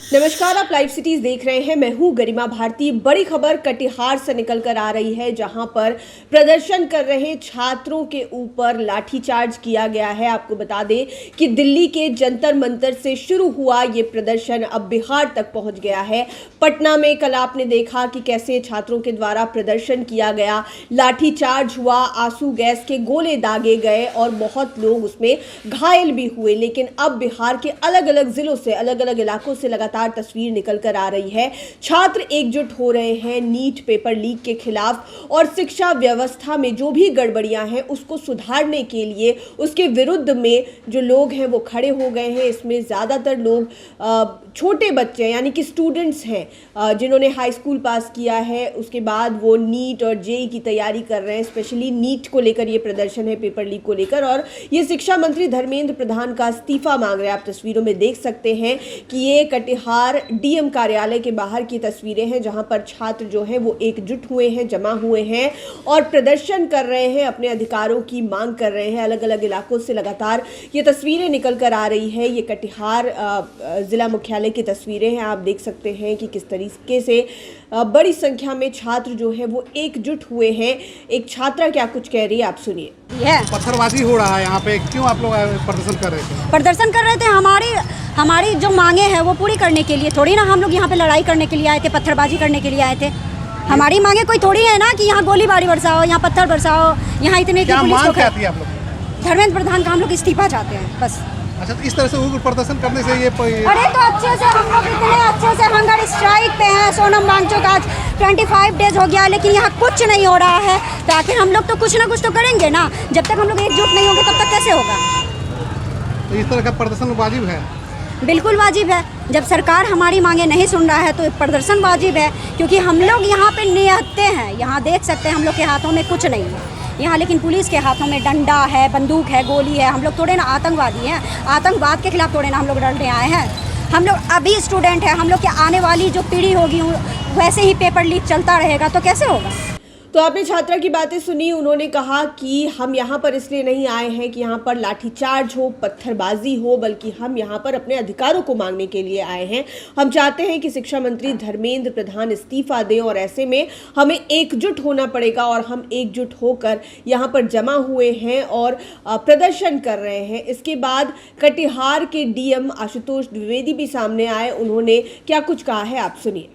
नमस्कार, आप live cities देख रहे हैं। मैं हूं गरिमा भारती। बड़ी खबर कटिहार से निकल कर आ रही है, जहां पर प्रदर्शन कर रहे छात्रों के ऊपर लाठीचार्ज किया गया है। आपको बता दें कि दिल्ली के जंतर मंतर से शुरू हुआ ये प्रदर्शन अब बिहार तक पहुंच गया है। पटना में कल आपने देखा कि कैसे छात्रों के द्वारा प्रदर्शन किया गया, लाठीचार्ज हुआ, आंसू गैस के गोले दागे गए और बहुत लोग उसमें घायल भी हुए। लेकिन अब बिहार के अलग अलग जिलों से, अलग अलग इलाकों से लगातार तस्वीर निकल कर आ रही है। छात्र एकजुट हो रहे हैं नीट पेपर लीक के खिलाफ और शिक्षा व्यवस्था में जो भी गड़बड़ियां हैं उसको सुधारने के लिए, उसके विरुद्ध में जो लोग हैं वो खड़े हो गए हैं। इसमें ज़्यादातर लोग छोटे बच्चे यानी कि स्टूडेंट्स हैं जिन्होंने हाई स्कूल पास किया है, उसके बाद वो नीट और जेईई की तैयारी कर रहे हैं। स्पेशली नीट को लेकर ये प्रदर्शन है, पेपर लीक को लेकर, और ये शिक्षा मंत्री धर्मेंद्र प्रधान का इस्तीफा मांग रहे हैं। आप तस्वीरों में देख सकते हैं कि ये कटिहार डीएम कार्यालय के बाहर की तस्वीरें हैं, जहां पर छात्र जो हैं वो एकजुट हुए हैं, जमा हुए हैं और प्रदर्शन कर रहे हैं, अपने अधिकारों की मांग कर रहे हैं। अलग अलग इलाकों से लगातार ये तस्वीरें निकल कर आ रही है। ये कटिहार जिला मुख्यालय की तस्वीरें हैं। आप देख सकते हैं कि किस तरीके से बड़ी संख्या में छात्र जो है वो एकजुट हुए हैं। एक छात्रा क्या कुछ कह रही है, आप सुनिए। पत्थरबाजी हो रहा है यहाँ पे, क्यों आप लोग प्रदर्शन कर रहे थे? प्रदर्शन कर रहे थे हमारी जो मांगे हैं वो पूरी करने के लिए। थोड़ी ना हम लोग यहाँ पे लड़ाई करने के लिए आए थे, पत्थरबाजी करने के लिए आए थे। हमारी मांगे कोई थोड़ी है ना कि यहाँ गोलीबारी बरसाओ, यहाँ पत्थर बरसाओ, यहाँ इतने की पुलिस को। क्या थी आप लोग? धर्मेंद्र प्रधान का हम लोग इस्तीफा चाहते हैं, बस। अच्छा, तो इस तरह से प्रदर्शन करने से ये अरे तो अच्छे से हम लोग इतने अच्छे से हंगर स्ट्राइक पे हैं। सोनम वांगचुक आज 25 डेज हो गया, लेकिन यहाँ कुछ नहीं हो रहा है। तो आखिर हम लोग तो कुछ ना कुछ तो करेंगे ना। जब तक हम लोग एकजुट नहीं होंगे तब तक कैसे होगा? तो इस तरह का प्रदर्शन वाजिब है? बिल्कुल वाजिब है। जब सरकार हमारी मांगे नहीं सुन रहा है तो प्रदर्शन वाजिब है, क्योंकि हम लोग यहाँ पे निहत्ते हैं। यहाँ देख सकते हैं हम लोग के हाथों में कुछ नहीं है यहाँ, लेकिन पुलिस के हाथों में डंडा है, बंदूक है, गोली है। हम लोग थोड़े ना आतंकवादी हैं। आतंकवाद के खिलाफ थोड़े ना हम लोग लड़ने आए हैं। हम लोग अभी स्टूडेंट हैं। हम लोग की आने वाली जो पीढ़ी होगी वैसे ही पेपर लीक चलता रहेगा तो कैसे होगा? तो आपने छात्रा की बातें सुनी। उन्होंने कहा कि हम यहाँ पर इसलिए नहीं आए हैं कि यहाँ पर लाठीचार्ज हो, पत्थरबाजी हो, बल्कि हम यहाँ पर अपने अधिकारों को मांगने के लिए आए हैं। हम चाहते हैं कि शिक्षा मंत्री धर्मेंद्र प्रधान इस्तीफा दें और ऐसे में हमें एकजुट होना पड़ेगा और हम एकजुट होकर यहाँ पर जमा हुए हैं और प्रदर्शन कर रहे हैं। इसके बाद कटिहार के डीएम आशुतोष द्विवेदी भी सामने आए। उन्होंने क्या कुछ कहा है, आप सुनिए।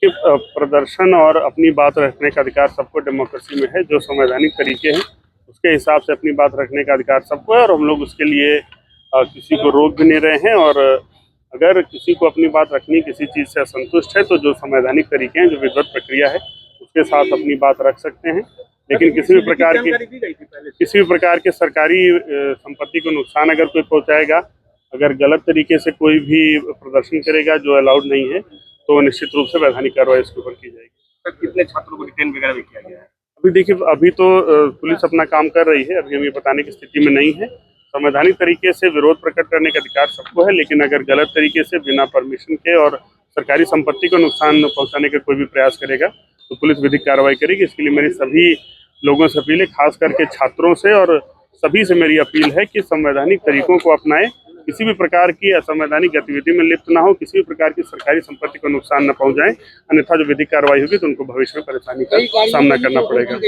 प्रदर्शन और अपनी बात रखने का अधिकार सबको डेमोक्रेसी में है। जो संवैधानिक तरीके हैं उसके हिसाब से अपनी बात रखने का अधिकार सबको है और हम लोग उसके लिए किसी को रोक भी नहीं रहे हैं। और अगर किसी को अपनी बात रखनी, किसी चीज़ से असंतुष्ट है, तो जो संवैधानिक तरीके हैं, जो विधिवत प्रक्रिया है, उसके साथ अपनी बात रख सकते हैं। लेकिन किसी भी प्रकार के सरकारी संपत्ति को नुकसान अगर कोई पहुँचाएगा, अगर गलत तरीके से कोई भी प्रदर्शन करेगा जो अलाउड नहीं है, तो निश्चित रूप से वैधानिक कार्रवाई इसके ऊपर की जाएगी। सर, कितने छात्रों को डिटेन वगैरह भी किया गया है? अभी देखिए, अभी तो पुलिस अपना काम कर रही है। अभी हम ये बताने की स्थिति में नहीं है। संवैधानिक तरीके से विरोध प्रकट करने का अधिकार सबको है, लेकिन अगर गलत तरीके से बिना परमिशन के और सरकारी संपत्ति को नुकसान पहुंचाने का कोई भी प्रयास करेगा तो पुलिस विधिक कार्रवाई करेगी। इसके लिए मेरी सभी लोगों से अपील है, खास करके छात्रों से और सभी से मेरी अपील है कि संवैधानिक तरीकों को अपनाएं, किसी भी प्रकार की असंवैधानिक गतिविधि में लिप्त ना हो, किसी भी प्रकार की सरकारी संपत्ति को नुकसान न पहुंचाएं, अन्यथा जो विधिक कार्रवाई होगी तो उनको भविष्य में परेशानी का सामना करना पड़ेगा।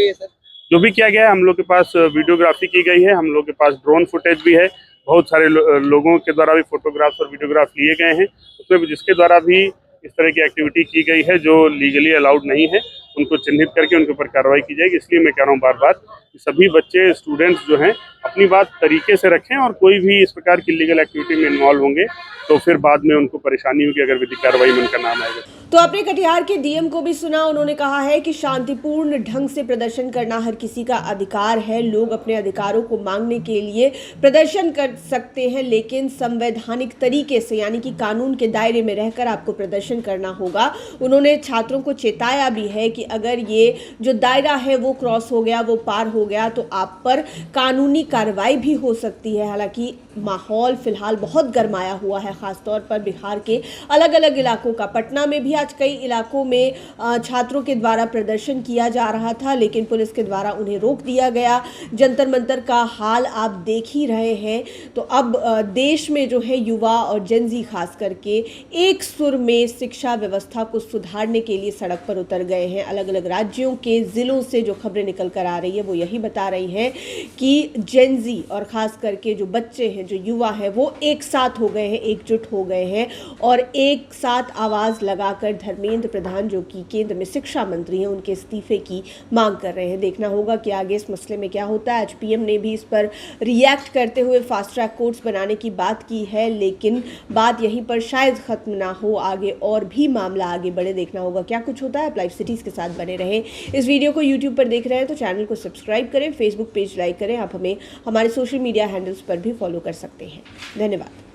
जो भी किया गया है, हम लोग के पास वीडियोग्राफी की गई है, हम लोग के पास ड्रोन फुटेज भी है, बहुत सारे लोगों के द्वारा भी फोटोग्राफ्स और वीडियोग्राफ लिए गए हैं, उसमें जिसके द्वारा भी इस तरह की एक्टिविटी की गई है जो लीगली अलाउड नहीं है, उनको चिन्हित करके उनके ऊपर कार्रवाई की जाएगी। इसलिए मैं कह रहा हूँ बार बार कि सभी बच्चे, स्टूडेंट्स जो हैं अपनी बात तरीके से रखें, और कोई भी इस प्रकार की लीगल एक्टिविटी में इन्वॉल्व होंगे तो फिर बाद में उनको परेशानी होगी अगर विधिक कार्रवाई में उनका नाम आएगा। तो आपने कटिहार के डीएम को भी सुना, उन्होंने कहा है कि शांतिपूर्ण ढंग से प्रदर्शन करना हर किसी का अधिकार है। लोग अपने अधिकारों को मांगने के लिए प्रदर्शन कर सकते हैं, लेकिन संवैधानिक तरीके से यानी कि कानून के दायरे में रहकर आपको प्रदर्शन करना होगा। उन्होंने छात्रों को चेताया भी है कि अगर ये जो दायरा है वो क्रॉस हो गया, वो पार हो गया, तो आप पर कानूनी कार्रवाई भी हो सकती है। हालांकि माहौल फिलहाल बहुत गरमाया हुआ है, खासतौर पर बिहार के अलग अलग इलाकों का। पटना में भी आज कई इलाकों में छात्रों के द्वारा प्रदर्शन किया जा रहा था, लेकिन पुलिस के द्वारा उन्हें रोक दिया गया। जंतर मंतर का हाल आप देख ही रहे हैं। तो अब देश में जो है युवा और जेनजी खास करके एक सुर में शिक्षा व्यवस्था को सुधारने के लिए सड़क पर उतर गए हैं। अलग अलग राज्यों के ज़िलों से जो खबरें निकल कर आ रही है वो यही बता रही हैं कि जेनजी और ख़ास करके जो बच्चे हैं, जो युवा हैं, वो एक साथ हो गए हैं, एकजुट हो गए हैं और एक साथ आवाज़ लगाकर धर्मेंद्र प्रधान, जो कि केंद्र में शिक्षा मंत्री हैं, उनके इस्तीफे की मांग कर रहे हैं। देखना होगा कि आगे इस मसले में क्या होता है। आज पीएम ने भी इस पर रिएक्ट करते हुए फास्ट ट्रैक कोर्ट्स बनाने की बात की है, लेकिन बात यहीं पर शायद ख़त्म ना हो, आगे और भी मामला आगे बढ़े। देखना होगा क्या कुछ होता है। आप लाइव सिटीज़ के साथ बने रहें। इस वीडियो को यूट्यूब पर देख रहे हैं तो चैनल को सब्सक्राइब करें, फेसबुक पेज लाइक करें। आप हमें हमारे सोशल मीडिया हैंडल्स पर भी फॉलो कर सकते हैं। धन्यवाद।